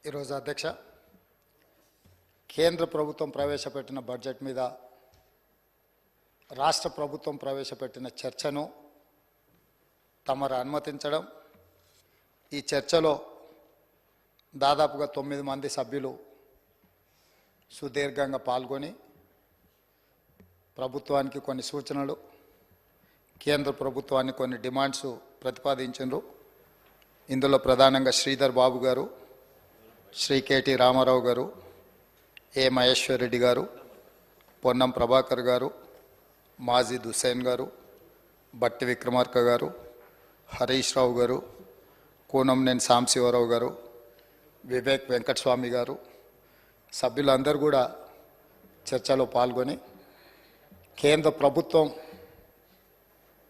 ఈరోజు అధ్యక్ష కేంద్ర ప్రభుత్వం ప్రవేశపెట్టిన బడ్జెట్ మీద రాష్ట్ర ప్రభుత్వం ప్రవేశపెట్టిన చర్చను తమరు అనుమతించడం, ఈ చర్చలో దాదాపుగా 9 మంది సభ్యులు సుదీర్ఘంగా పాల్గొని ప్రభుత్వానికి కొన్ని సూచనలు, కేంద్ర ప్రభుత్వానికి కొన్ని డిమాండ్స్ ప్రతిపాదించారు. ఇందులో ప్రధానంగా శ్రీధర్ బాబు గారు, శ్రీ కేటీ రామారావు గారు, ఏ మహేశ్వర్ రెడ్డి గారు, పొన్నం ప్రభాకర్ గారు, మాజిద్ హుస్సేన్ గారు, బట్టి విక్రమార్క గారు, హరీష్ రావు గారు, కూనంనేని సాంబశివరావు గారు, వివేక్ వెంకటస్వామి గారు సభ్యులందరూ కూడా చర్చలో పాల్గొని కేంద్ర ప్రభుత్వం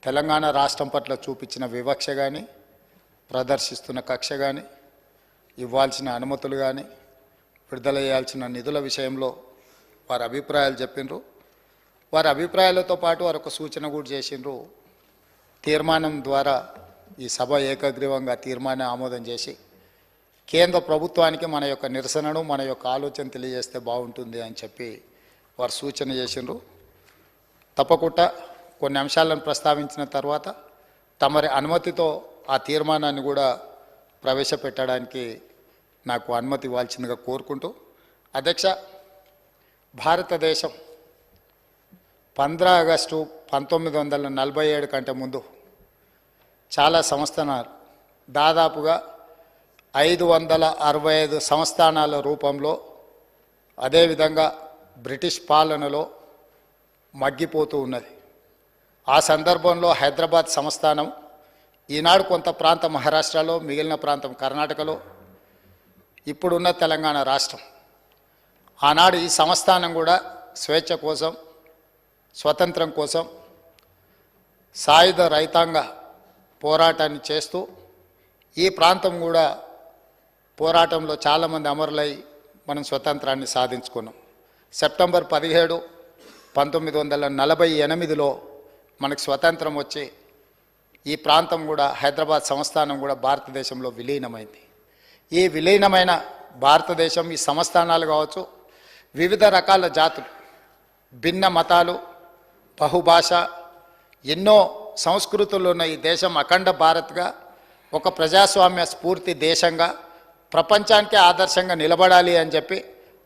తెలంగాణ రాష్ట్రం పట్ల చూపించిన వివక్ష కానీ, ప్రదర్శిస్తున్న కక్ష కానీ, ఇవ్వాల్సిన అనుమతులు కానీ, విడుదల చేయాల్సిన నిధుల విషయంలో వారి అభిప్రాయాలు చెప్పిండ్రు. వారి అభిప్రాయాలతో పాటు వారు ఒక సూచన కూడా చేసిండ్రు. తీర్మానం ద్వారా ఈ సభ ఏకగ్రీవంగా తీర్మానం ఆమోదం చేసి కేంద్ర ప్రభుత్వానికి మన యొక్క నిరసనను, మన యొక్క ఆలోచన తెలియజేస్తే బాగుంటుంది అని చెప్పి వారు సూచన చేసిండ్రు. తప్పకుండా కొన్ని అంశాలను ప్రస్తావించిన తర్వాత తమరి అనుమతితో ఆ తీర్మానాన్ని కూడా ప్రవేశపెట్టడానికి నాకు అనుమతి ఇవ్వాల్సిందిగా కోరుకుంటూ, అధ్యక్ష, భారతదేశం 15 ఆగస్టు 1947 కంటే ముందు చాలా సంస్థానాలు, దాదాపుగా 565 సంస్థానాల రూపంలో, అదేవిధంగా బ్రిటిష్ పాలనలో మగ్గిపోతూ ఉన్నది. ఆ సందర్భంలో హైదరాబాద్ సంస్థానం, ఈనాడు కొంత ప్రాంతం మహారాష్ట్రలో, మిగిలిన ప్రాంతం కర్ణాటకలో, ఇప్పుడున్న తెలంగాణ రాష్ట్రం, ఆనాడు ఈ సంస్థానం కూడా స్వేచ్ఛ కోసం, స్వతంత్రం కోసం సాయుధ రైతాంగ పోరాటాన్ని చేస్తూ ఈ ప్రాంతం కూడా పోరాటంలో చాలామంది అమరులై మనం స్వతంత్రాన్ని సాధించుకున్నాం. సెప్టెంబర్ 17, 1948లో మనకు స్వతంత్రం వచ్చి ఈ ప్రాంతం కూడా, హైదరాబాద్ సంస్థానం కూడా భారతదేశంలో విలీనమైంది. ఈ విలీనమైన భారతదేశం, ఈ సంస్థానాలు కావచ్చు, వివిధ రకాల జాతులు, భిన్న మతాలు, బహుభాష, ఎన్నో సంస్కృతులు ఉన్న ఈ దేశం అఖండ భారత్గా, ఒక ప్రజాస్వామ్య స్ఫూర్తి దేశంగా ప్రపంచానికే ఆదర్శంగా నిలబడాలి అని చెప్పి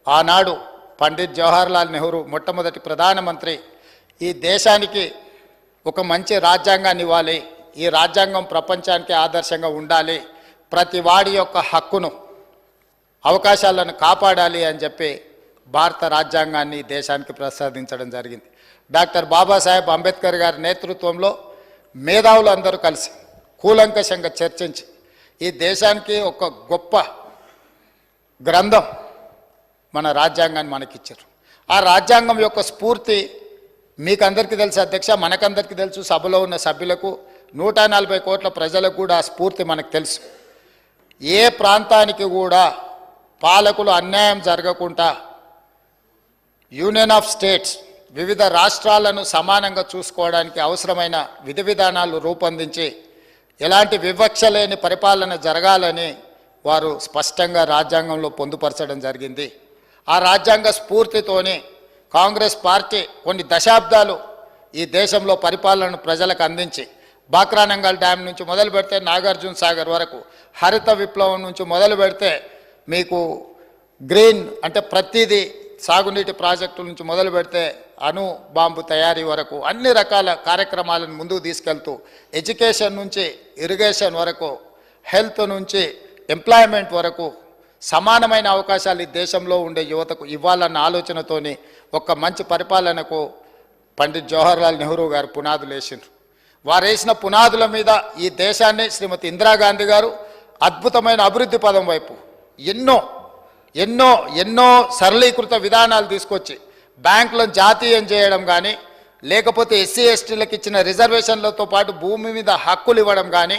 ఆనాడు పండిత్ జవహర్లాల్ నెహ్రూ మొట్టమొదటి ప్రధానమంత్రి ఈ దేశానికి ఒక మంచి రాజ్యాంగాన్ని ఇవ్వాలి, ఈ రాజ్యాంగం ప్రపంచానికి ఆదర్శంగా ఉండాలి, ప్రతి వాడి యొక్క హక్కును, అవకాశాలను కాపాడాలి అని చెప్పి భారత రాజ్యాంగాన్ని దేశానికి ప్రసాదించడం జరిగింది. డాక్టర్ బాబాసాహెబ్ అంబేద్కర్ గారి నేతృత్వంలో మేధావులు అందరూ కలిసి కూలంకషంగా చర్చించి ఈ దేశానికి ఒక గొప్ప గ్రంథం, మన రాజ్యాంగాన్ని మనకిచ్చారు. ఆ రాజ్యాంగం యొక్క స్ఫూర్తి మీకు అందరికీ తెలుసు అధ్యక్ష, మనకందరికీ తెలుసు, సభలో ఉన్న సభ్యులకు, 140 కోట్ల ప్రజలకు కూడా ఆ స్ఫూర్తి మనకు తెలుసు. ఏ ప్రాంతానికి కూడా పాలకులు అన్యాయం జరగకుండా యూనియన్ ఆఫ్ స్టేట్స్, వివిధ రాష్ట్రాలను సమానంగా చూసుకోవడానికి అవసరమైన విధి విధానాలు రూపొందించి ఎలాంటి వివక్ష లేని పరిపాలన జరగాలని వారు స్పష్టంగా రాజ్యాంగంలో పొందుపరచడం జరిగింది. ఆ రాజ్యాంగ స్ఫూర్తితోనే కాంగ్రెస్ పార్టీ కొన్ని దశాబ్దాలు ఈ దేశంలో పరిపాలనను ప్రజలకు అందించి, బాక్రానంగల్ డ్యామ్ నుంచి మొదలు పెడితే నాగార్జున సాగర్ వరకు, హరిత విప్లవం నుంచి మొదలు పెడితే మీకు గ్రీన్ అంటే ప్రతిదీ, సాగునీటి ప్రాజెక్టుల నుంచి మొదలు పెడితే అణు బాంబు తయారీ వరకు అన్ని రకాల కార్యక్రమాలను ముందుకు తీసుకెళ్తూ, ఎడ్యుకేషన్ నుంచి ఇరిగేషన్ వరకు, హెల్త్ నుంచి ఎంప్లాయ్మెంట్ వరకు సమానమైన అవకాశాలు ఈ దేశంలో ఉండే యువతకు ఇవ్వాలన్న ఆలోచనతోని ఒక మంచి పరిపాలనకు పండిత్ జవహర్లాల్ నెహ్రూ గారు పునాదులు వేసిండ్రు. వారు వేసిన పునాదుల మీద ఈ దేశాన్ని శ్రీమతి ఇందిరాగాంధీ గారు అద్భుతమైన అభివృద్ధి పదం వైపు ఎన్నో ఎన్నో ఎన్నో సరళీకృత విధానాలు తీసుకొచ్చి బ్యాంకులను జాతీయం చేయడం కానీ, లేకపోతే ఎస్సీ ఎస్టీలకు ఇచ్చిన రిజర్వేషన్లతో పాటు భూమి మీద హక్కులు ఇవ్వడం కానీ,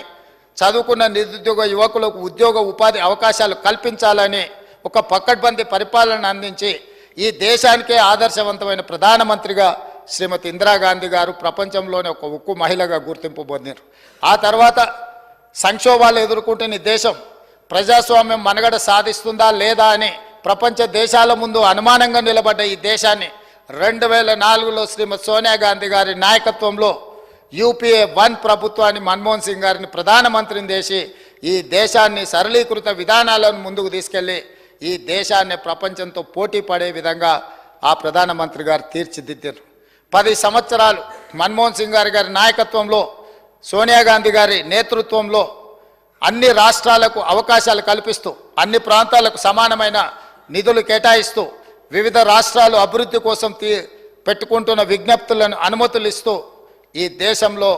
చదువుకున్న నిరుద్యోగ యువకులకు ఉద్యోగ ఉపాధి అవకాశాలు కల్పించాలని ఒక పకడ్బందీ పరిపాలన అందించి ఈ దేశానికే ఆదర్శవంతమైన ప్రధానమంత్రిగా శ్రీమతి ఇందిరాగాంధీ గారు ప్రపంచంలోనే ఒక ఉక్కు మహిళగా గుర్తింపు పొందారు. ఆ తర్వాత సంక్షోభాలు ఎదుర్కొంటున్న దేశం ప్రజాస్వామ్యం మనుగడ సాధిస్తుందా లేదా అని ప్రపంచ దేశాల ముందు అనుమానంగా నిలబడ్డ ఈ దేశాన్ని 2004లో శ్రీమతి సోనియా గాంధీ గారి నాయకత్వంలో యూపీఏ 1 ప్రభుత్వాన్ని మన్మోహన్ సింగ్ గారిని ప్రధానమంత్రిని చేసి ఈ దేశాన్ని సరళీకృత విధానాలను ముందుకు తీసుకెళ్ళి ఈ దేశాన్ని ప్రపంచంతో పోటీ పడే విధంగా ఆ ప్రధానమంత్రి గారు తీర్చిదిద్దారు. 10 సంవత్సరాలు మన్మోహన్ సింగ్ గారి నాయకత్వంలో సోనియా గాంధీ గారి నేతృత్వంలో అన్ని రాష్ట్రాలకు అవకాశాలు కల్పిస్తూ అన్ని ప్రాంతాలకు సమానమైన నిధులు కేటాయిస్తూ వివిధ రాష్ట్రాలు అభివృద్ధి కోసం పెట్టుకుంటున్న విజ్ఞప్తులను అనుమతులు ఇస్తూ ఈ దేశంలో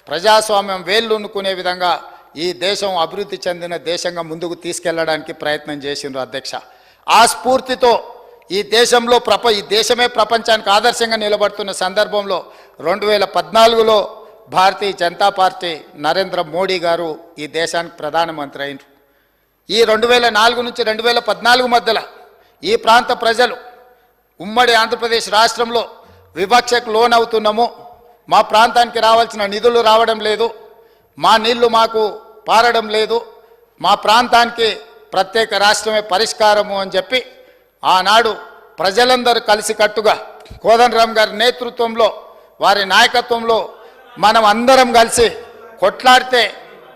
ప్రజాస్వామ్యం వేళ్ళునుకునే విధంగా ఈ దేశం అభివృద్ధి చెందిన దేశంగా ముందుకు తీసుకెళ్లడానికి ప్రయత్నం చేసిండ్రు అధ్యక్ష. ఆ స్ఫూర్తితో ఈ దేశంలో ఈ దేశమే ప్రపంచానికి ఆదర్శంగా నిలబడుతున్న సందర్భంలో 2014లో భారతీయ జనతా పార్టీ నరేంద్ర మోడీ గారు ఈ దేశానికి ప్రధానమంత్రి అయినరు. ఈ 2004 నుంచి 2014 మధ్యలో ఈ ప్రాంత ప్రజలు ఉమ్మడి ఆంధ్రప్రదేశ్ రాష్ట్రంలో వివక్షకు లోనవుతున్నాము, మా ప్రాంతానికి రావాల్సిన నిధులు రావడం లేదు, మా నీళ్లు మాకు పారడం లేదు, మా ప్రాంతానికి ప్రత్యేక రాష్ట్రమే పరిష్కారము అని చెప్పి ఆనాడు ప్రజలందరూ కలిసికట్టుగా కోదండరామ్ గారి నేతృత్వంలో వారి నాయకత్వంలో మనం అందరం కలిసి కొట్లాడితే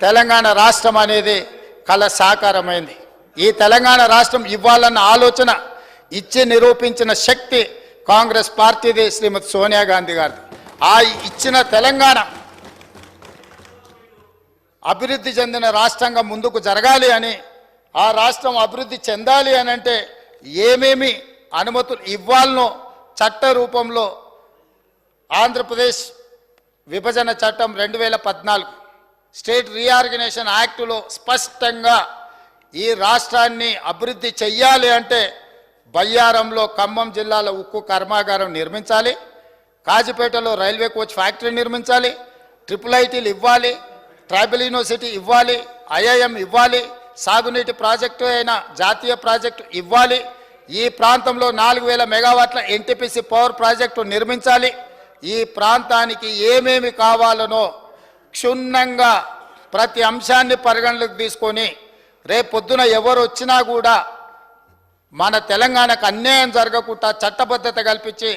తెలంగాణ రాష్ట్రం అనేది కల సాకారమైంది. ఈ తెలంగాణ రాష్ట్రం ఇవ్వాలన్న ఆలోచన ఇచ్చి నిరూపించిన శక్తి కాంగ్రెస్ పార్టీది, శ్రీమతి సోనియా గాంధీ గారిది. ఆ ఇచ్చిన తెలంగాణ అభివృద్ధి చెందిన రాష్ట్రంగా ముందుకు జరగాలి అని, ఆ రాష్ట్రం అభివృద్ధి చెందాలి అని అంటే ఏమేమి అనుమతులు ఇవ్వాలనో చట్ట రూపంలో ఆంధ్రప్రదేశ్ విభజన చట్టం 2014 స్టేట్ రీఆర్గనైజేషన్ యాక్టులో స్పష్టంగా ఈ రాష్ట్రాన్ని అభివృద్ధి చెయ్యాలి అంటే బయ్యారంలో ఖమ్మం జిల్లాలో ఉక్కు కర్మాగారం నిర్మించాలి, కాజిపేటలో రైల్వే కోచ్ ఫ్యాక్టరీ నిర్మించాలి, IIITలు ఇవ్వాలి, ట్రైబల్ యూనివర్సిటీ ఇవ్వాలి, IIM ఇవ్వాలి, సాగునీటి ప్రాజెక్టు అయిన జాతీయ ప్రాజెక్టు ఇవ్వాలి, ఈ ప్రాంతంలో 4000 మెగావాట్ల NTPC పవర్ ప్రాజెక్టు నిర్మించాలి. ఈ ప్రాంతానికి ఏమేమి కావాలనో క్షుణ్ణంగా ప్రతి అంశాన్ని పరిగణలోకి తీసుకొని రేపొద్దున ఎవరు వచ్చినా కూడా మన తెలంగాణకు అన్యాయం జరగకుండా చట్టబద్ధత కల్పించి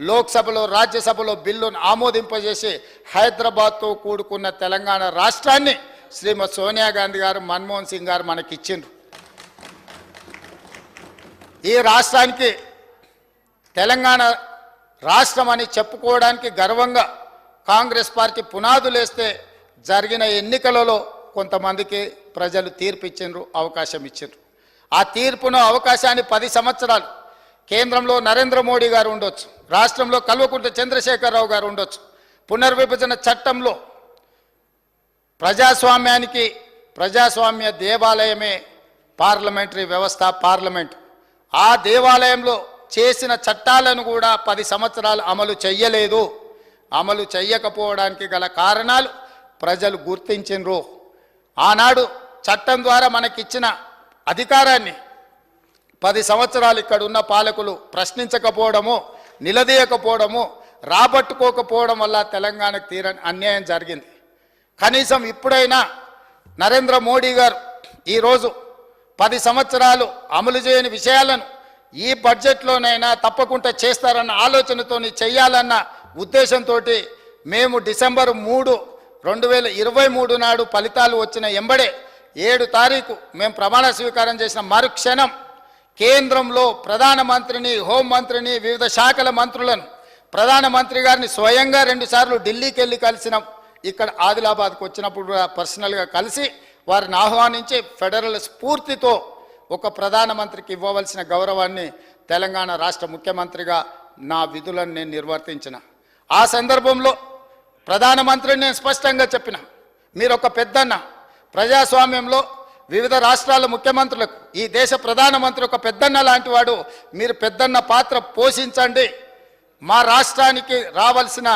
లోక్సభలో రాజ్యసభలో బిల్లును ఆమోదింపజేసి హైదరాబాద్తో కూడుకున్న తెలంగాణ రాష్ట్రాన్ని శ్రీమతి సోనియా గాంధీ గారు మన్మోహన్ సింగ్ గారు మనకిచ్చిండ్రు. ఈ రాష్ట్రానికి తెలంగాణ రాష్ట్రం అని చెప్పుకోవడానికి గర్వంగా కాంగ్రెస్ పార్టీ పునాదులేస్తే జరిగిన ఎన్నికలలో కొంతమందికి ప్రజలు తీర్పు ఇచ్చిండ్రు, అవకాశం ఇచ్చిండ్రు. ఆ తీర్పును అవకాశాన్ని 10 సంవత్సరాలు కేంద్రంలో నరేంద్ర మోడీ గారు ఉండొచ్చు, రాష్ట్రంలో కల్వకుంట్ల చంద్రశేఖరరావు గారు ఉండొచ్చు. పునర్విభజన చట్టంలో ప్రజాస్వామ్య దేవాలయమే పార్లమెంటరీ వ్యవస్థ, పార్లమెంట్. ఆ దేవాలయంలో చేసిన చట్టాలను కూడా 10 సంవత్సరాలు అమలు చెయ్యలేదు. అమలు చెయ్యకపోవడానికి గల కారణాలు ప్రజలు గుర్తించిండ్రు. ఆనాడు చట్టం ద్వారా మనకిచ్చిన అధికారాన్ని 10 సంవత్సరాలు ఇక్కడ ఉన్న పాలకులు ప్రశ్నించకపోవడము, నిలదీయకపోవడము, రాబట్టుకోకపోవడం వల్ల తెలంగాణకు తీరని అన్యాయం జరిగింది. కనీసం ఇప్పుడైనా నరేంద్ర మోడీ గారు ఈరోజు 10 సంవత్సరాలు అమలు చేయని విషయాలను ఈ బడ్జెట్లోనైనా తప్పకుండా చేస్తారన్న ఆలోచనతో చేయాలన్న ఉద్దేశంతో మేము డిసెంబర్ 3, 2023 నాడు ఫలితాలు వచ్చిన ఎంబడే 7 తారీఖు మేము ప్రమాణ స్వీకారం చేసిన మరుక్షణం కేంద్రంలో ప్రధానమంత్రిని, హోంమంత్రిని, వివిధ శాఖల మంత్రులను, ప్రధానమంత్రి గారిని స్వయంగా 2 సార్లు ఢిల్లీకి వెళ్ళి కలిసినాం. ఇక్కడ ఆదిలాబాద్కు వచ్చినప్పుడు కూడా పర్సనల్గా కలిసి వారిని ఆహ్వానించి ఫెడరల్ స్ఫూర్తితో ఒక ప్రధానమంత్రికి ఇవ్వవలసిన గౌరవాన్ని తెలంగాణ రాష్ట్ర ముఖ్యమంత్రిగా నా విధులను నేను నిర్వర్తించిన. ఆ సందర్భంలో ప్రధానమంత్రిని నేను స్పష్టంగా చెప్పిన, మీరు ఒక పెద్దన్న, ప్రజాస్వామ్యంలో వివిధ రాష్ట్రాల ముఖ్యమంత్రులకు ఈ దేశ ప్రధానమంత్రి ఒక పెద్దన్న లాంటి వాడు, మీరు పెద్దన్న పాత్ర పోషించండి, మా రాష్ట్రానికి రావాల్సిన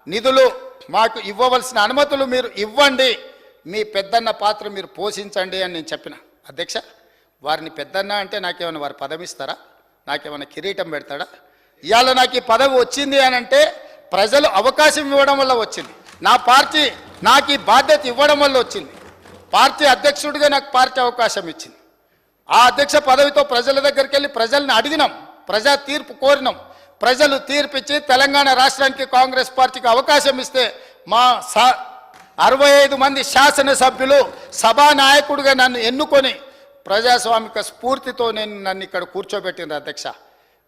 నిధులు, మాకు ఇవ్వవలసిన అనుమతులు మీరు ఇవ్వండి, మీ పెద్దన్న పాత్ర మీరు పోషించండి అని నేను చెప్పిన. అధ్యక్ష, వారిని పెద్దన్న అంటే నాకేమైనా వారు పదవి ఇస్తారా? నాకేమైనా కిరీటం పెడతాడా? ఇవాళ నాకు ఈ పదవి వచ్చింది అని అంటే ప్రజలు అవకాశం ఇవ్వడం వల్ల వచ్చింది. నా పార్టీ నాకు ఈ బాధ్యత ఇవ్వడం వల్ల వచ్చింది. పార్టీ అధ్యక్షుడిగా నాకు పార్టీ అవకాశం ఇచ్చింది. ఆ అధ్యక్ష పదవితో ప్రజల దగ్గరికి వెళ్ళి ప్రజల్ని అడిగినాం, ప్రజా తీర్పు కోరినాం. ప్రజలు తీర్పిచ్చి తెలంగాణ రాష్ట్రానికి కాంగ్రెస్ పార్టీకి అవకాశం ఇస్తే మా 65 మంది శాసనసభ్యులు సభానాయకుడిగా నన్ను ఎన్నుకొని ప్రజాస్వామిక స్ఫూర్తితో నన్ను ఇక్కడ కూర్చోబెట్టింది అధ్యక్ష.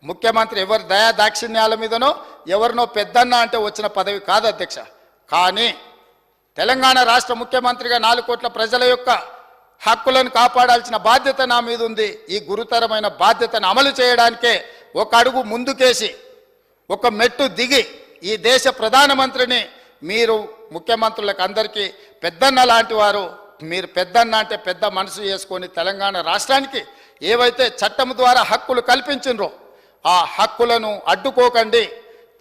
ముఖ్యమంత్రి ఎవరి దయా దాక్షిణ్యాల మీదనో ఎవరినో పెద్దన్న అంటే వచ్చిన పదవి కాదు అధ్యక్ష. కానీ తెలంగాణ రాష్ట్ర ముఖ్యమంత్రిగా 4 కోట్ల ప్రజల యొక్క హక్కులను కాపాడాల్సిన బాధ్యత నా మీద ఉంది. ఈ గురుతరమైన బాధ్యతను అమలు చేయడానికే ఒక అడుగు ముందుకేసి ఒక మెట్టు దిగి ఈ దేశ ప్రధానమంత్రిని మీరు ముఖ్యమంత్రులకు అందరికీ పెద్దన్న లాంటి వారు, మీరు పెద్దన్న అంటే పెద్ద మనసు చేసుకొని తెలంగాణ రాష్ట్రానికి ఏవైతే చట్టం ద్వారా హక్కులు కల్పించినరో ఆ హక్కులను అడ్డుకోకండి,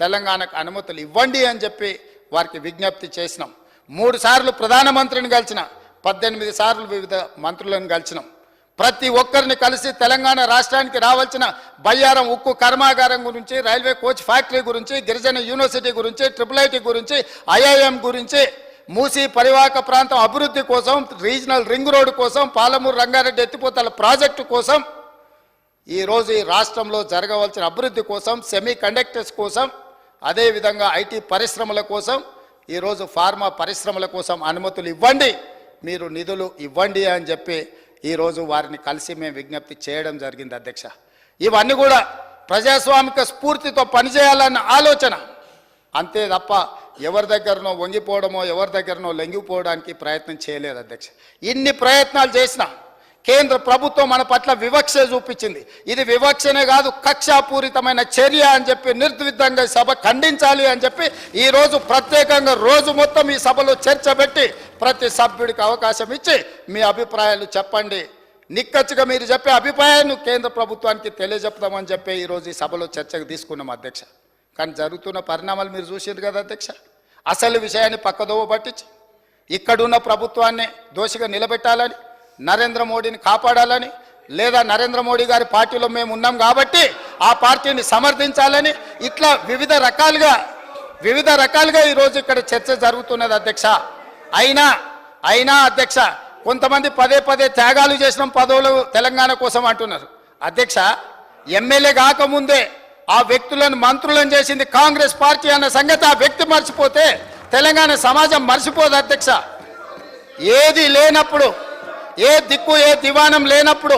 తెలంగాణకు అనుమతులు ఇవ్వండి అని చెప్పి వారికి విజ్ఞప్తి చేసినాం. 3 సార్లు ప్రధానమంత్రిని కలిసిన, 18 సార్లు వివిధ మంత్రులను కలిసినాం. ప్రతి ఒక్కరిని కలిసి తెలంగాణ రాష్ట్రానికి రావాల్సిన బయ్యారం ఉక్కు కర్మాగారం గురించి, రైల్వే కోచ్ ఫ్యాక్టరీ గురించి, గిరిజన యూనివర్సిటీ గురించి, IIIT గురించి, IIM గురించి, మూసీ పరివాహక ప్రాంతం అభివృద్ధి కోసం, రీజనల్ రింగ్ రోడ్డు కోసం, పాలమూరు రంగారెడ్డి ఎత్తిపోతల ప్రాజెక్టు కోసం, ఈరోజు ఈ రాష్ట్రంలో జరగవలసిన అభివృద్ధి కోసం, సెమీ కండక్టర్స్ కోసం, అదేవిధంగా IT పరిశ్రమల కోసం, ఈరోజు ఫార్మా పరిశ్రమల కోసం అనుమతులు ఇవ్వండి, మీరు నిధులు ఇవ్వండి అని చెప్పి ఈరోజు వారిని కలిసి మేము విజ్ఞప్తి చేయడం జరిగింది అధ్యక్ష. ఇవన్నీ కూడా ప్రజాస్వామిక స్ఫూర్తితో పనిచేయాలన్న ఆలోచన, అంతే తప్ప ఎవరి దగ్గరనో వంగిపోవడమో ఎవరి దగ్గరనో లొంగిపోవడానికి ప్రయత్నం చేయలేదు అధ్యక్ష. ఇన్ని ప్రయత్నాలు చేసినా కేంద్ర ప్రభుత్వం మన పట్ల వివక్ష చూపించింది. ఇది వివక్షనే కాదు, కక్షాపూరితమైన చర్య అని చెప్పి నిర్ద్విధంగా సభ ఖండించాలి అని చెప్పి ఈరోజు ప్రత్యేకంగా రోజు మొత్తం ఈ సభలో చర్చ పెట్టి ప్రతి సభ్యుడికి అవకాశం ఇచ్చి మీ అభిప్రాయాలు చెప్పండి, నిక్కచ్చిగా మీరు చెప్పే అభిప్రాయాన్ని కేంద్ర ప్రభుత్వానికి తెలియజెప్తామని చెప్పి ఈరోజు ఈ సభలో చర్చకు తీసుకున్నాం అధ్యక్ష. కానీ జరుగుతున్న పరిణామాలు మీరు చూసారు కదా అధ్యక్ష. అసలు విషయాన్ని పక్కదోవ పట్టించి ఇక్కడున్న ప్రభుత్వాన్ని దోషిగా నిలబెట్టాలని, నరేంద్ర మోడీని కాపాడాలని, లేదా నరేంద్ర మోడీ గారి పార్టీలో మేము ఉన్నాం కాబట్టి ఆ పార్టీని సమర్థించాలని, ఇట్లా వివిధ రకాలుగా ఈరోజు ఇక్కడ చర్చ జరుగుతున్నది అధ్యక్ష. అయినా అధ్యక్ష కొంతమంది పదే త్యాగాలు చేసిన పదవులు తెలంగాణ కోసం అంటున్నారు అధ్యక్ష. ఎమ్మెల్యే కాకముందే ఆ వ్యక్తులను మంత్రులను చేసింది కాంగ్రెస్ పార్టీ అన్న సంగతి ఆ వ్యక్తి మర్చిపోతే తెలంగాణ సమాజం మర్చిపోదు అధ్యక్ష. ఏది లేనప్పుడు, ఏ దిక్కు ఏ దివాణం లేనప్పుడు,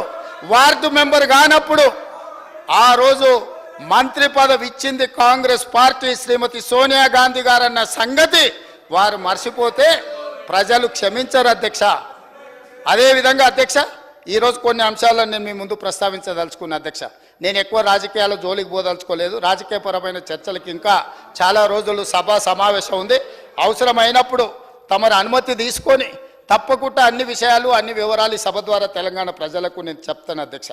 వార్డు మెంబర్ కానప్పుడు ఆ రోజు మంత్రి పదవి ఇచ్చింది కాంగ్రెస్ పార్టీ శ్రీమతి సోనియా గాంధీ గారన్న సంగతి వారు మర్చిపోతే ప్రజలు క్షమించరు అధ్యక్ష. అదేవిధంగా అధ్యక్ష ఈరోజు కొన్ని అంశాలను నేను మీ ముందు ప్రస్తావించదలుచుకున్న అధ్యక్ష. నేను ఎక్కువ రాజకీయాల జోలికి పోదలుచుకోలేదు. రాజకీయపరమైన చర్చలకు ఇంకా చాలా రోజులు సభా సమావేశం ఉంది. అవసరమైనప్పుడు తమరి అనుమతి తీసుకొని తప్పకుండా అన్ని విషయాలు అన్ని వివరాలు సభ ద్వారా తెలంగాణ ప్రజలకు నేను చెప్తాను అధ్యక్ష.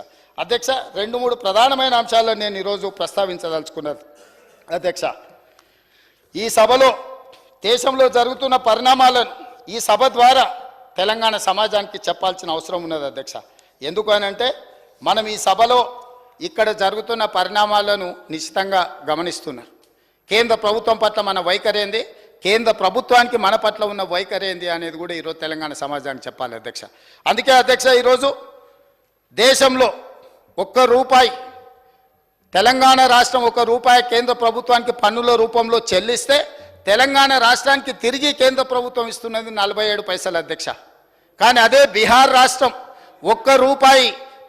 2-3 ప్రధానమైన అంశాలను నేను ఈరోజు ప్రస్తావించదలుచుకున్నది అధ్యక్ష. ఈ సభలో దేశంలో జరుగుతున్న పరిణామాలను ఈ సభ ద్వారా తెలంగాణ సమాజానికి చెప్పాల్సిన అవసరం ఉన్నది అధ్యక్ష. ఎందుకు అనంటే మనం ఈ సభలో ఇక్కడ జరుగుతున్న పరిణామాలను నిశ్చితంగా గమనిస్తున్నారు. కేంద్ర ప్రభుత్వం పట్ల మన వైఖరి ఏంది, కేంద్ర ప్రభుత్వానికి మన పట్ల ఉన్న వైఖరి ఏంది అనేది కూడా ఈరోజు తెలంగాణ సమాజానికి చెప్పాలి అధ్యక్ష. అందుకే అధ్యక్ష ఈరోజు దేశంలో ₹1 తెలంగాణ రాష్ట్రం ₹1 కేంద్ర ప్రభుత్వానికి పన్నుల రూపంలో చెల్లిస్తే తెలంగాణ రాష్ట్రానికి తిరిగి కేంద్ర ప్రభుత్వం ఇస్తున్నది 47 పైసలు అధ్యక్ష. కానీ అదే బీహార్ రాష్ట్రం ₹1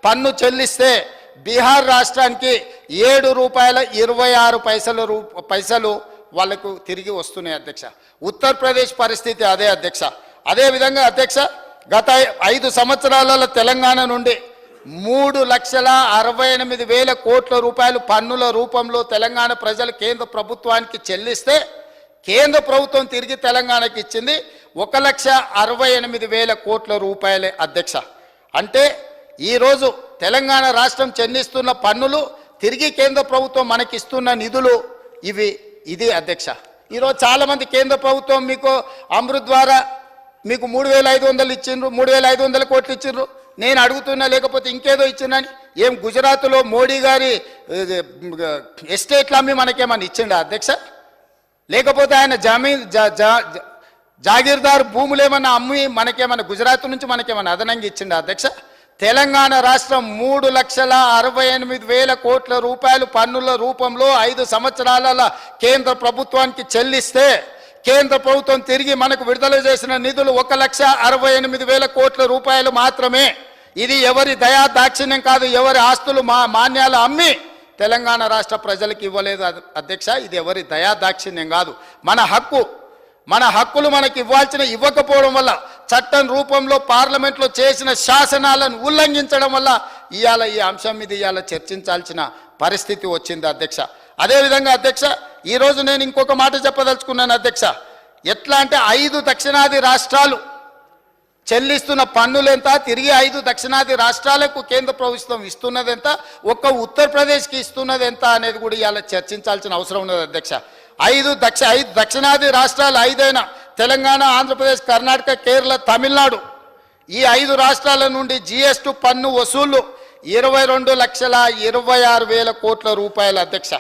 పన్ను చెల్లిస్తే బీహార్ రాష్ట్రానికి ₹7.26 వాళ్ళకు తిరిగి వస్తున్నాయి అధ్యక్ష. ఉత్తరప్రదేశ్ పరిస్థితి అదే అధ్యక్ష. అదేవిధంగా అధ్యక్ష గత 5 సంవత్సరాలలో తెలంగాణ నుండి 3,68,000 కోట్ల రూపాయలు పన్నుల రూపంలో తెలంగాణ ప్రజలు కేంద్ర ప్రభుత్వానికి చెల్లిస్తే కేంద్ర ప్రభుత్వం తిరిగి తెలంగాణకి ఇచ్చింది 1,68,000 కోట్ల రూపాయలే అధ్యక్ష. అంటే ఈరోజు తెలంగాణ రాష్ట్రం చెల్లిస్తున్న పన్నులు తిరిగి కేంద్ర ప్రభుత్వం మనకిస్తున్న నిధులు ఇది అధ్యక్ష. ఈరోజు చాలామంది కేంద్ర ప్రభుత్వం మీకు అమృత్ ద్వారా మీకు 3,500 ఇచ్చిండ్రు, 3,500 కోట్లు ఇచ్చిండ్రు. నేను అడుగుతున్నా లేకపోతే ఇంకేదో ఇచ్చిందని. ఏం గుజరాత్లో మోడీ గారి ఎస్టేట్లు అమ్మి మనకేమన్నా ఇచ్చిండా అధ్యక్ష? లేకపోతే ఆయన జాగీర్దార్ భూములు ఏమన్నా అమ్మి మనకేమన్నా గుజరాత్ నుంచి మనకేమన్నా అదనంగా ఇచ్చింది అధ్యక్ష? తెలంగాణ రాష్ట్రం 3,68,000 కోట్ల రూపాయలు పన్నుల రూపంలో 5 సంవత్సరాల కేంద్ర ప్రభుత్వానికి చెల్లిస్తే కేంద్ర ప్రభుత్వం తిరిగి మనకు విడుదల చేసిన నిధులు 1,68,000 కోట్ల రూపాయలు మాత్రమే. ఇది ఎవరి దయా దాక్షిణ్యం కాదు, ఎవరి ఆస్తులు మాన్యాలు అమ్మి తెలంగాణ రాష్ట్ర ప్రజలకు ఇవ్వలేదు అధ్యక్ష. ఇది ఎవరి దయా దాక్షిణ్యం కాదు, మన హక్కులు మనకి ఇవ్వకపోవడం వల్ల, చట్టం రూపంలో పార్లమెంట్లో చేసిన శాసనాలను ఉల్లంఘించడం వల్ల ఇవాళ ఈ అంశం మీద ఇవాళ చర్చించాల్సిన పరిస్థితి వచ్చింది అధ్యక్ష. అదేవిధంగా అధ్యక్ష, ఈరోజు నేను ఇంకొక మాట చెప్పదలుచుకున్నాను అధ్యక్ష. ఎట్లా అంటే 5 దక్షిణాది రాష్ట్రాలు చెల్లిస్తున్న పన్నులు ఎంత, తిరిగి 5 దక్షిణాది రాష్ట్రాలకు కేంద్ర ప్రభుత్వం ఇస్తున్నది ఎంత, ఒక్క ఉత్తరప్రదేశ్కి ఇస్తున్నది ఎంత అనేది కూడా ఇవాళ చర్చించాల్సిన అవసరం ఉన్నది అధ్యక్ష. 5 దక్షిణాది రాష్ట్రాలు 5 అయినా తెలంగాణ, ఆంధ్రప్రదేశ్, కర్ణాటక, కేరళ, తమిళనాడు ఈ 5 రాష్ట్రాల నుండి GST పన్ను వసూళ్లు 22,26,000 కోట్ల రూపాయలు అధ్యక్ష.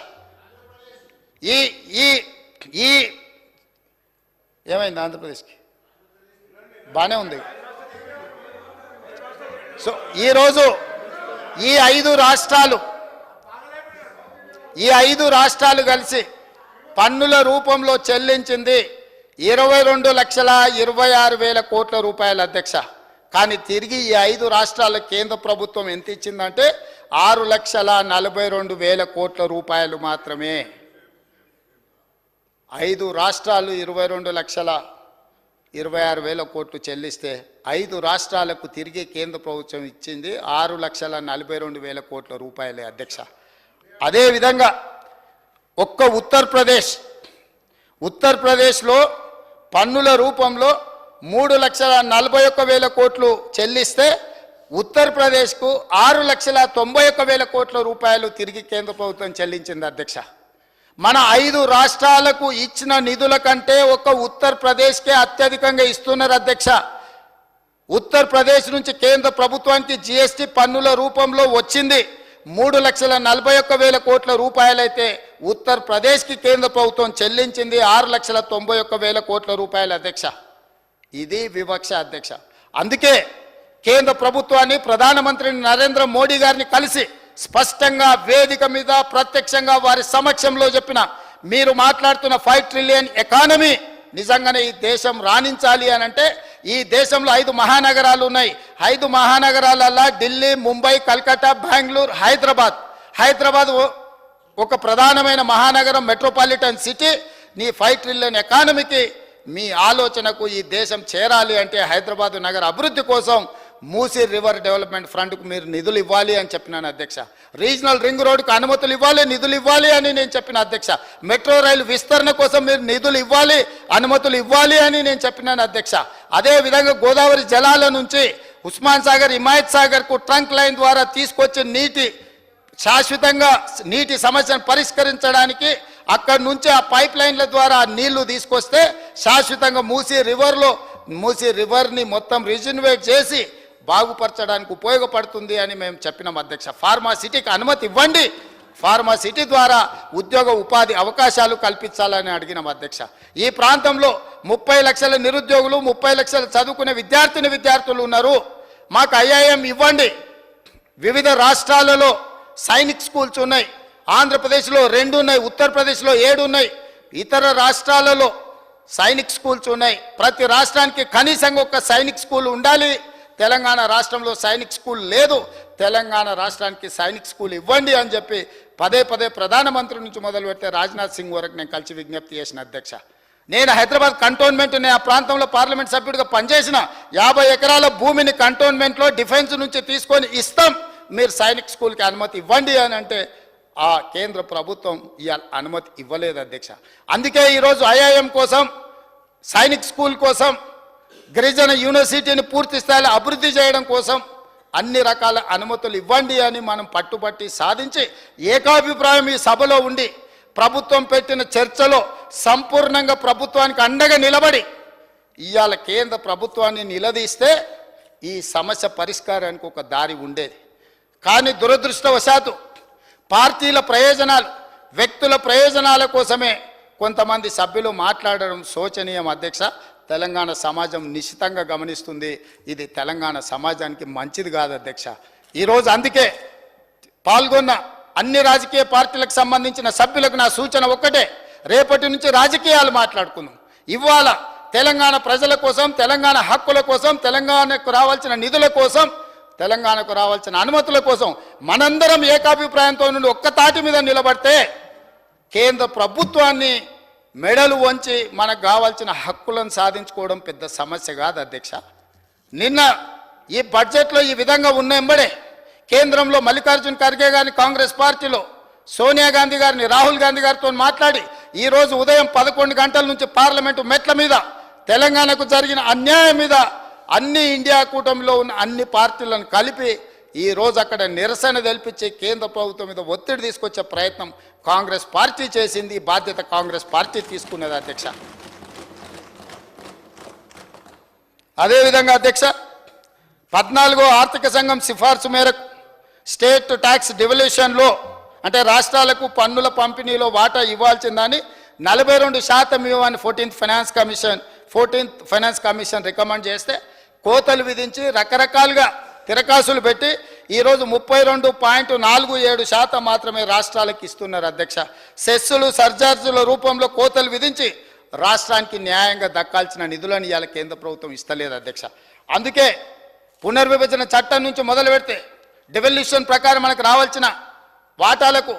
ఏమైంది ఆంధ్రప్రదేశ్కి? బాగానే ఉంది. సో ఈరోజు ఈ 5 రాష్ట్రాలు కలిసి పన్నుల రూపంలో చెల్లించింది 22,26,000 కోట్ల రూపాయలు అధ్యక్ష. కానీ తిరిగి ఈ 5 రాష్ట్రాల కేంద్ర ప్రభుత్వం ఎంత ఇచ్చిందంటే 6,42,000 కోట్ల రూపాయలు మాత్రమే. 5 రాష్ట్రాలు 22,26,000 కోట్లు చెల్లిస్తే 5 రాష్ట్రాలకు తిరిగి కేంద్ర ప్రభుత్వం ఇచ్చింది 6,42,000 కోట్ల రూపాయలే అధ్యక్ష. అదేవిధంగా ఒక్క ఉత్తరప్రదేశ్లో పన్నుల రూపంలో 3,41,000 కోట్లు చెల్లిస్తే ఉత్తరప్రదేశ్కు 6,91,000 కోట్ల రూపాయలు తిరిగి కేంద్ర ప్రభుత్వం చెల్లించింది అధ్యక్ష. మన 5 రాష్ట్రాలకు ఇచ్చిన నిధుల కంటే ఒక్క ఉత్తరప్రదేశ్కే అత్యధికంగా ఇస్తున్నారు అధ్యక్ష. ఉత్తరప్రదేశ్ నుంచి కేంద్ర ప్రభుత్వానికి GST పన్నుల రూపంలో వచ్చింది 3,41,000 కోట్ల రూపాయలైతే ఉత్తరప్రదేశ్కి కేంద్ర ప్రభుత్వం చెల్లించింది 6,91,000 కోట్ల రూపాయలు అధ్యక్ష. ఇది వివక్ష అధ్యక్ష. అందుకే కేంద్ర ప్రభుత్వాన్ని, ప్రధానమంత్రి నరేంద్ర మోడీ గారిని కలిసి స్పష్టంగా వేదిక మీద ప్రత్యక్షంగా వారి సమక్షంలో చెప్పిన, మీరు మాట్లాడుతున్న 5 ట్రిలియన్ ఎకానమీ నిజంగానే ఈ దేశం రాణించాలి అని అంటే ఈ దేశంలో 5 మహానగరాలు ఉన్నాయి. 5 మహానగరాలల్లో ఢిల్లీ, ముంబై, కల్కట్టా, బెంగళూరు, హైదరాబాద్ ఒక ప్రధానమైన మహానగరం, మెట్రోపాలిటన్ సిటీ. నీ 5 ట్రిలియన్ ఎకానమీకి మీ ఆలోచనకు ఈ దేశం చేరాలి అంటే హైదరాబాద్ నగర అభివృద్ధి కోసం మూసీ రివర్ డెవలప్మెంట్ ఫ్రంట్కు మీరు నిధులు ఇవ్వాలి అని చెప్పినాను అధ్యక్ష. రీజనల్ రింగ్ రోడ్కు అనుమతులు ఇవ్వాలి, నిధులు ఇవ్వాలి అని నేను చెప్పిన అధ్యక్ష. మెట్రో రైలు విస్తరణ కోసం మీరు నిధులు ఇవ్వాలి, అనుమతులు ఇవ్వాలి అని నేను చెప్పినాను అధ్యక్ష. అదేవిధంగా గోదావరి జలాల నుంచి ఉస్మాన్ సాగర్, హిమాయత్ సాగర్కు ట్రంక్ లైన్ ద్వారా తీసుకొచ్చి శాశ్వతంగా నీటి సమస్యను పరిష్కరించడానికి అక్కడి నుంచి ఆ పైప్ లైన్ల ద్వారా నీళ్లు తీసుకొస్తే శాశ్వతంగా మూసీ రివర్ని మొత్తం రిజర్వేట్ చేసి బాగుపరచడానికి ఉపయోగపడుతుంది అని మేము చెప్పినాం అధ్యక్ష. ఫార్మా సిటీకి అనుమతి ఇవ్వండి, ఫార్మా సిటీ ద్వారా ఉద్యోగ ఉపాధి అవకాశాలు కల్పించాలని అడిగినాం అధ్యక్ష. ఈ ప్రాంతంలో 30 లక్షల నిరుద్యోగులు, 30 లక్షల చదువుకునే విద్యార్థులు ఉన్నారు. మాకు IIM ఇవ్వండి. వివిధ రాష్ట్రాలలో సైనిక్ స్కూల్స్ ఉన్నాయి. ఆంధ్రప్రదేశ్లో 2 ఉన్నాయి, ఉత్తరప్రదేశ్లో 7 ఉన్నాయి, ఇతర రాష్ట్రాలలో సైనిక్ స్కూల్స్ ఉన్నాయి. ప్రతి రాష్ట్రానికి కనీసంగా ఒక సైనిక్ స్కూల్ ఉండాలి. తెలంగాణ రాష్ట్రంలో సైనిక్ స్కూల్ లేదు. తెలంగాణ రాష్ట్రానికి సైనిక్ స్కూల్ ఇవ్వండి అని చెప్పి పదే ప్రధానమంత్రి నుంచి మొదలు పెడితే రాజ్నాథ్ సింగ్ వరకు నేను కలిసి విజ్ఞప్తి చేసిన అధ్యక్ష. నేను హైదరాబాద్ కంటోన్మెంట్, నేను ఆ ప్రాంతంలో పార్లమెంట్ సభ్యుడిగా పనిచేసిన 50 ఎకరాల భూమిని కంటోన్మెంట్లో డిఫెన్స్ నుంచి తీసుకొని ఇస్తాం, మీరు సైనిక్ స్కూల్కి అనుమతి ఇవ్వండి అని అంటే ఆ కేంద్ర ప్రభుత్వం ఈ అనుమతి ఇవ్వలేదు అధ్యక్ష. అందుకే ఈరోజు IIM కోసం, సైనిక్ స్కూల్ కోసం, గిరిజన యూనివర్సిటీని పూర్తి స్థాయిలో అభివృద్ధి చేయడం కోసం అన్ని రకాల అనుమతులు ఇవ్వండి అని మనం పట్టుబట్టి సాధించి ఏకాభిప్రాయం ఈ సభలో ఉండి ప్రభుత్వం పెట్టిన చర్చలో సంపూర్ణంగా ప్రభుత్వానికి అండగా నిలబడి ఇవాళ కేంద్ర ప్రభుత్వాన్ని నిలదీస్తే ఈ సమస్య పరిష్కారానికి ఒక దారి ఉండేది. కానీ దురదృష్టవశాత్తు పార్టీల ప్రయోజనాలు, వ్యక్తుల ప్రయోజనాల కోసమే కొంతమంది సభ్యులు మాట్లాడడం శోచనీయం అధ్యక్ష. తెలంగాణ సమాజం నిశితంగా గమనిస్తుంది. ఇది తెలంగాణ సమాజానికి మంచిది కాదు అధ్యక్ష. ఈరోజు అందుకే పాల్గొన్న అన్ని రాజకీయ పార్టీలకు సంబంధించిన సభ్యులకు నా సూచన ఒక్కటే, రేపటి నుంచి రాజకీయాలు మాట్లాడుకుందాం. ఇవాళ తెలంగాణ ప్రజల కోసం, తెలంగాణ హక్కుల కోసం, తెలంగాణకు రావాల్సిన నిధుల కోసం, తెలంగాణకు రావాల్సిన అనుమతుల కోసం మనందరం ఏకాభిప్రాయంతో నుండి ఒక్క తాటి మీద నిలబడితే కేంద్ర ప్రభుత్వాన్ని మెడలు వంచి మనకు కావాల్సిన హక్కులను సాధించుకోవడం పెద్ద సమస్య కాదు అధ్యక్ష. నిన్న ఈ బడ్జెట్లో ఈ విధంగా ఉన్న వెంబడే కేంద్రంలో మల్లికార్జున్ ఖర్గే గారిని, కాంగ్రెస్ పార్టీలో సోనియా గాంధీ గారిని, రాహుల్ గాంధీ గారితో మాట్లాడి ఈరోజు ఉదయం 11 గంటల నుంచి పార్లమెంటు మెట్ల మీద తెలంగాణకు జరిగిన అన్యాయం మీద అన్ని ఇండియా కూటమిలో ఉన్న అన్ని పార్టీలను కలిపి ఈరోజు అక్కడ నిరసన తెలిపించి కేంద్ర ప్రభుత్వం మీద ఒత్తిడి తీసుకొచ్చే ప్రయత్నం కాంగ్రెస్ పార్టీ చేసింది. బాధ్యత కాంగ్రెస్ పార్టీ తీసుకున్నది అధ్యక్ష. అదేవిధంగా అధ్యక్ష, 14వ ఆర్థిక సంఘం సిఫార్సు మేరకు స్టేట్ ట్యాక్స్ డివల్యూషన్లో అంటే రాష్ట్రాలకు పన్నుల పంపిణీలో వాటా ఇవ్వాల్సిందని 42% ఇవ్వని 14th ఫైనాన్స్ కమిషన్ రికమెండ్ చేస్తే కోతలు విధించి రకరకాలుగా తిరకాసులు పెట్టి ఈరోజు 32.47% మాత్రమే రాష్ట్రాలకు ఇస్తున్నారు అధ్యక్ష. సెస్సులు సర్చార్జుల రూపంలో కోతలు విధించి రాష్ట్రానికి న్యాయంగా దక్కాల్సిన నిధులను ఇవాళ కేంద్ర ప్రభుత్వం ఇస్తలేదు అధ్యక్ష. అందుకే పునర్విభజన చట్టం నుంచి మొదలు పెడితే డివల్యూషన్ ప్రకారం మనకు రావాల్సిన వాటాలకు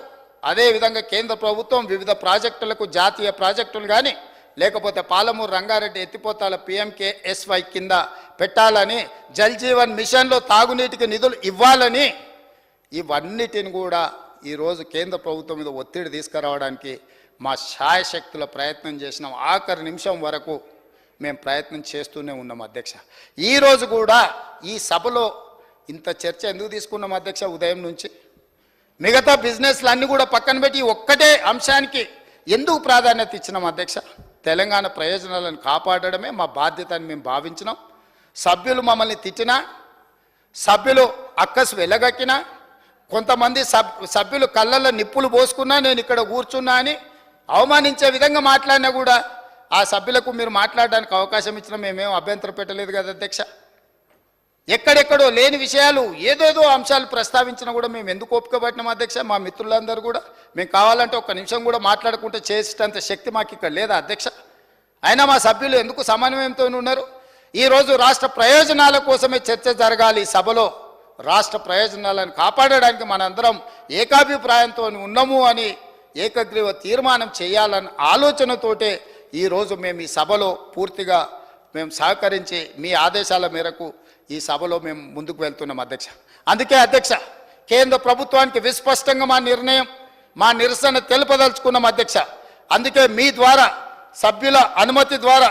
అదేవిధంగా కేంద్ర ప్రభుత్వం వివిధ ప్రాజెక్టులకు, జాతీయ ప్రాజెక్టులు కానీ లేకపోతే పాలమూరు రంగారెడ్డి ఎత్తిపోతాల PMKSY కింద పెట్టాలని, జల్ జీవన్ మిషన్లో తాగునీటికి నిధులు ఇవ్వాలని, ఇవన్నిటిని కూడా ఈరోజు కేంద్ర ప్రభుత్వం మీద ఒత్తిడి తీసుకురావడానికి మా శాయశక్తుల ప్రయత్నం చేసినాం. ఆఖరి నిమిషం వరకు మేము ప్రయత్నం చేస్తూనే ఉన్నాం అధ్యక్ష. ఈరోజు కూడా ఈ సభలో ఇంత చర్చ ఎందుకు తీసుకున్నాం అధ్యక్ష? ఉదయం నుంచి మిగతా బిజినెస్లు అన్నీ కూడా పక్కన పెట్టి ఒక్కటే అంశానికి ఎందుకు ప్రాధాన్యత ఇచ్చినాం అధ్యక్ష? తెలంగాణ ప్రయోజనాలను కాపాడడమే మా బాధ్యత అని మేము భావించినాం. సభ్యులు మమ్మల్ని తిట్టినా, సభ్యులు అక్కసు వెలగక్కినా, కొంతమంది సభ్యులు కళ్ళల్లో నిప్పులు పోసుకున్నా, నేను ఇక్కడ కూర్చున్నా అని అవమానించే విధంగా మాట్లాడినా కూడా ఆ సభ్యులకు మీరు మాట్లాడడానికి అవకాశం ఇచ్చినా మేమేం అభ్యంతరం పెట్టలేదు కదా అధ్యక్ష. ఎక్కడెక్కడో లేని విషయాలు ఏదేదో అంశాలు ప్రస్తావించినా కూడా మేము ఎందుకు ఒప్పుకోబట్టినాం అధ్యక్ష? మా మిత్రులందరూ కూడా మేము కావాలంటే ఒక్క నిమిషం కూడా మాట్లాడుకుంటే చేసేటంత శక్తి మాకు ఇక్కడ లేదా అధ్యక్ష? అయినా మా సభ్యులు ఎందుకు సమన్వయంతో ఉన్నారు? ఈరోజు రాష్ట్ర ప్రయోజనాల కోసమే చర్చ జరగాలి సభలో. రాష్ట్ర ప్రయోజనాలను కాపాడడానికి మనందరం ఏకాభిప్రాయంతో ఉన్నాము అని ఏకగ్రీవ తీర్మానం చేయాలన్న ఆలోచనతోటే ఈరోజు మేము ఈ సభలో పూర్తిగా మేము సహకరించి మీ ఆదేశాల మేరకు ఈ సభలో మేము ముందుకు వెళ్తున్నాం అధ్యక్ష. అందుకే అధ్యక్ష, కేంద్ర ప్రభుత్వానికి విస్పష్టంగా మా నిర్ణయం, మా నిరసన తెలుపదలుచుకున్నాం అధ్యక్ష. అందుకే మీ ద్వారా, సభ్యుల అనుమతి ద్వారా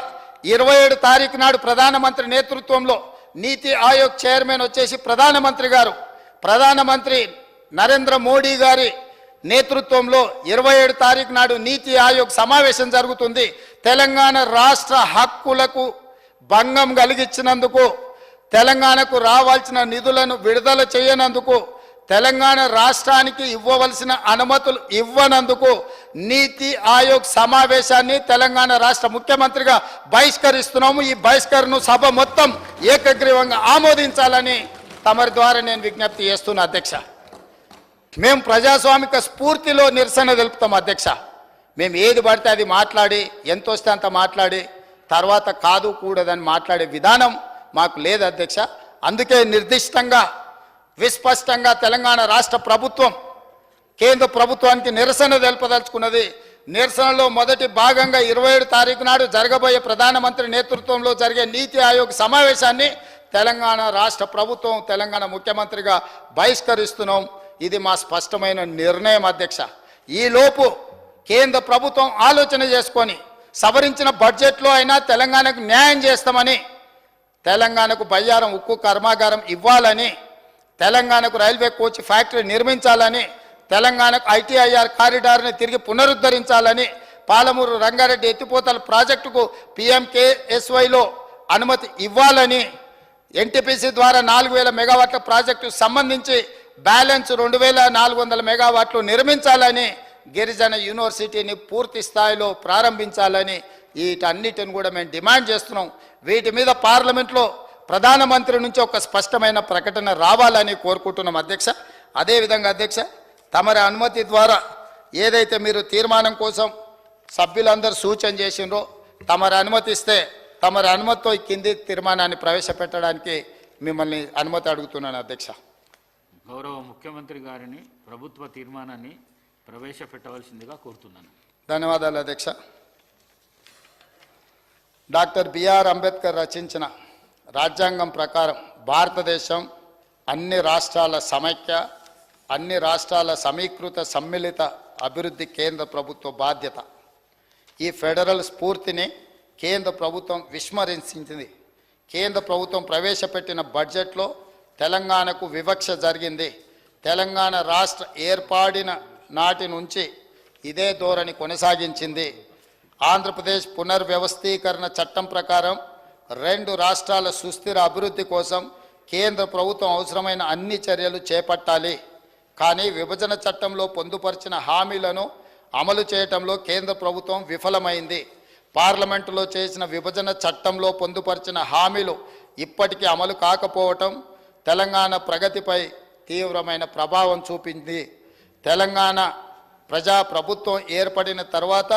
27 తారీఖు నాడు ప్రధానమంత్రి నేతృత్వంలో నీతి ఆయోగ్ చైర్మన్ వచ్చేసి ప్రధానమంత్రి నరేంద్ర మోడీ గారి నేతృత్వంలో 27 తారీఖు నాడు నీతి ఆయోగ్ సమావేశం జరుగుతుంది. తెలంగాణ రాష్ట్ర హక్కులకు భంగం కలిగించినందుకు, తెలంగాణకు రావాల్సిన నిధులను విడుదల చేయనందుకు, తెలంగాణ రాష్ట్రానికి ఇవ్వవలసిన అనుమతులు ఇవ్వనందుకు నీతి ఆయోగ్ సమావేశాన్ని తెలంగాణ రాష్ట్ర ముఖ్యమంత్రిగా బహిష్కరిస్తున్నాము. ఈ బహిష్కరణను సభ మొత్తం ఏకగ్రీవంగా ఆమోదించాలని తమరి ద్వారా నేను విజ్ఞప్తి చేస్తున్నా అధ్యక్ష. మేము ప్రజాస్వామిక స్ఫూర్తిలో నిరసన తెలుపుతాం అధ్యక్ష. మేము ఏది పడితే అది మాట్లాడి, ఎంత వస్తే అంత మాట్లాడి తర్వాత కాదు కూడదని మాట్లాడే విధానం మాకు లేదు అధ్యక్ష. అందుకే నిర్దిష్టంగా విస్పష్టంగా తెలంగాణ రాష్ట్ర ప్రభుత్వం కేంద్ర ప్రభుత్వానికి నిరసన తెలుపదలుచుకున్నది. నిరసనలో మొదటి భాగంగా 27 తారీఖు నాడు జరగబోయే ప్రధానమంత్రి నేతృత్వంలో జరిగే నీతి ఆయోగ్ సమావేశాన్ని తెలంగాణ రాష్ట్ర ప్రభుత్వం, తెలంగాణ ముఖ్యమంత్రిగా బహిష్కరిస్తున్నాం. ఇది మా స్పష్టమైన నిర్ణయం అధ్యక్ష. ఈలోపు కేంద్ర ప్రభుత్వం ఆలోచన చేసుకొని సవరించిన బడ్జెట్లో అయినా తెలంగాణకు న్యాయం చేస్తామని, తెలంగాణకు బయ్యారం ఉక్కు కర్మాగారం ఇవ్వాలని, తెలంగాణకు రైల్వే కోచ్ ఫ్యాక్టరీ నిర్మించాలని, తెలంగాణకు ITIR కారిడార్ని తిరిగి పునరుద్ధరించాలని, పాలమూరు రంగారెడ్డి ఎత్తిపోతల ప్రాజెక్టుకు PMKSYలో అనుమతి ఇవ్వాలని, NTPC ద్వారా 4000 మెగావాట్ల ప్రాజెక్టు సంబంధించి బ్యాలెన్స్ 2400 మెగావాట్లు నిర్మించాలని, గిరిజన యూనివర్సిటీని పూర్తి స్థాయిలో ప్రారంభించాలని వీటన్నిటిని కూడా మేము డిమాండ్ చేస్తున్నాం. వీటి మీద పార్లమెంట్లో ప్రధానమంత్రి నుంచి ఒక స్పష్టమైన ప్రకటన రావాలని కోరుకుంటున్నాం అధ్యక్ష. అదేవిధంగా అధ్యక్ష, తమరి అనుమతి ద్వారా ఏదైతే మీరు తీర్మానం కోసం సభ్యులందరూ సూచన చేసిండ్రో తమరి అనుమతిస్తే తమరి అనుమతితో ఈ కింది తీర్మానాన్ని ప్రవేశపెట్టడానికి మిమ్మల్ని అనుమతి అడుగుతున్నాను అధ్యక్ష. గౌరవ ముఖ్యమంత్రి గారిని ప్రభుత్వ తీర్మానాన్ని ప్రవేశపెట్టవలసిందిగా కోరుతున్నాను. ధన్యవాదాలు అధ్యక్ష. డాక్టర్ బిఆర్ అంబేద్కర్ రచించిన రాజ్యాంగం ప్రకారం భారతదేశం అన్ని రాష్ట్రాల సమైక్య, అన్ని రాష్ట్రాల సమీకృత సమ్మిళిత అభివృద్ధి కేంద్ర ప్రభుత్వ బాధ్యత. ఈ ఫెడరల్ స్ఫూర్తిని కేంద్ర ప్రభుత్వం విస్మరించింది. కేంద్ర ప్రభుత్వం ప్రవేశపెట్టిన బడ్జెట్లో తెలంగాణకు వివక్ష జరిగింది. తెలంగాణ రాష్ట్ర ఏర్పాడిన నాటి నుంచి ఇదే ధోరణి కొనసాగించింది. ఆంధ్రప్రదేశ్ పునర్వ్యవస్థీకరణ చట్టం ప్రకారం 2 రాష్ట్రాల సుస్థిర అభివృద్ధి కోసం కేంద్ర ప్రభుత్వం అవసరమైన అన్ని చర్యలు చేపట్టాలి. కానీ విభజన చట్టంలో పొందుపరిచిన హామీలను అమలు చేయటంలో కేంద్ర ప్రభుత్వం విఫలమైంది. పార్లమెంటులో చేసిన విభజన చట్టంలో పొందుపరిచిన హామీలు ఇప్పటికీ అమలు కాకపోవటం తెలంగాణ ప్రగతిపై తీవ్రమైన ప్రభావం చూపింది. తెలంగాణ ప్రజాప్రభుత్వం ఏర్పడిన తర్వాత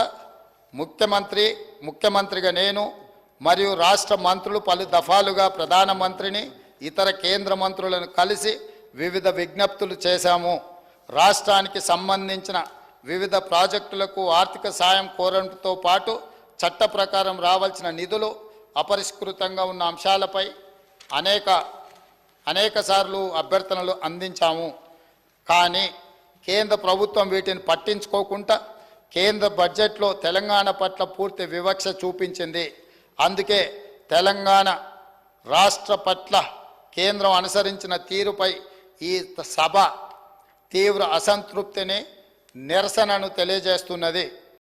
ముఖ్యమంత్రిగా నేను మరియు రాష్ట్ర మంత్రులు పలు దఫాలుగా ప్రధానమంత్రిని ఇతర కేంద్ర మంత్రులను కలిసి వివిధ విజ్ఞప్తులు చేశాము. రాష్ట్రానికి సంబంధించిన వివిధ ప్రాజెక్టులకు ఆర్థిక సాయం కోరడంతో పాటు చట్ట ప్రకారం రావాల్సిన నిధులు అపరిష్కృతంగా ఉన్న అంశాలపై అనేక సార్లు అభ్యర్థనలు అందించాము. కానీ కేంద్ర ప్రభుత్వం వీటిని పట్టించుకోకుండా కేంద్ర బడ్జెట్లో తెలంగాణ పట్ల పూర్తి వివక్ష చూపించింది. అందుకే తెలంగాణ రాష్ట్ర పట్ల కేంద్రం అనుసరించిన తీరుపై ఈ సభ తీవ్ర అసంతృప్తిని, నిరసనను తెలియజేస్తున్నది.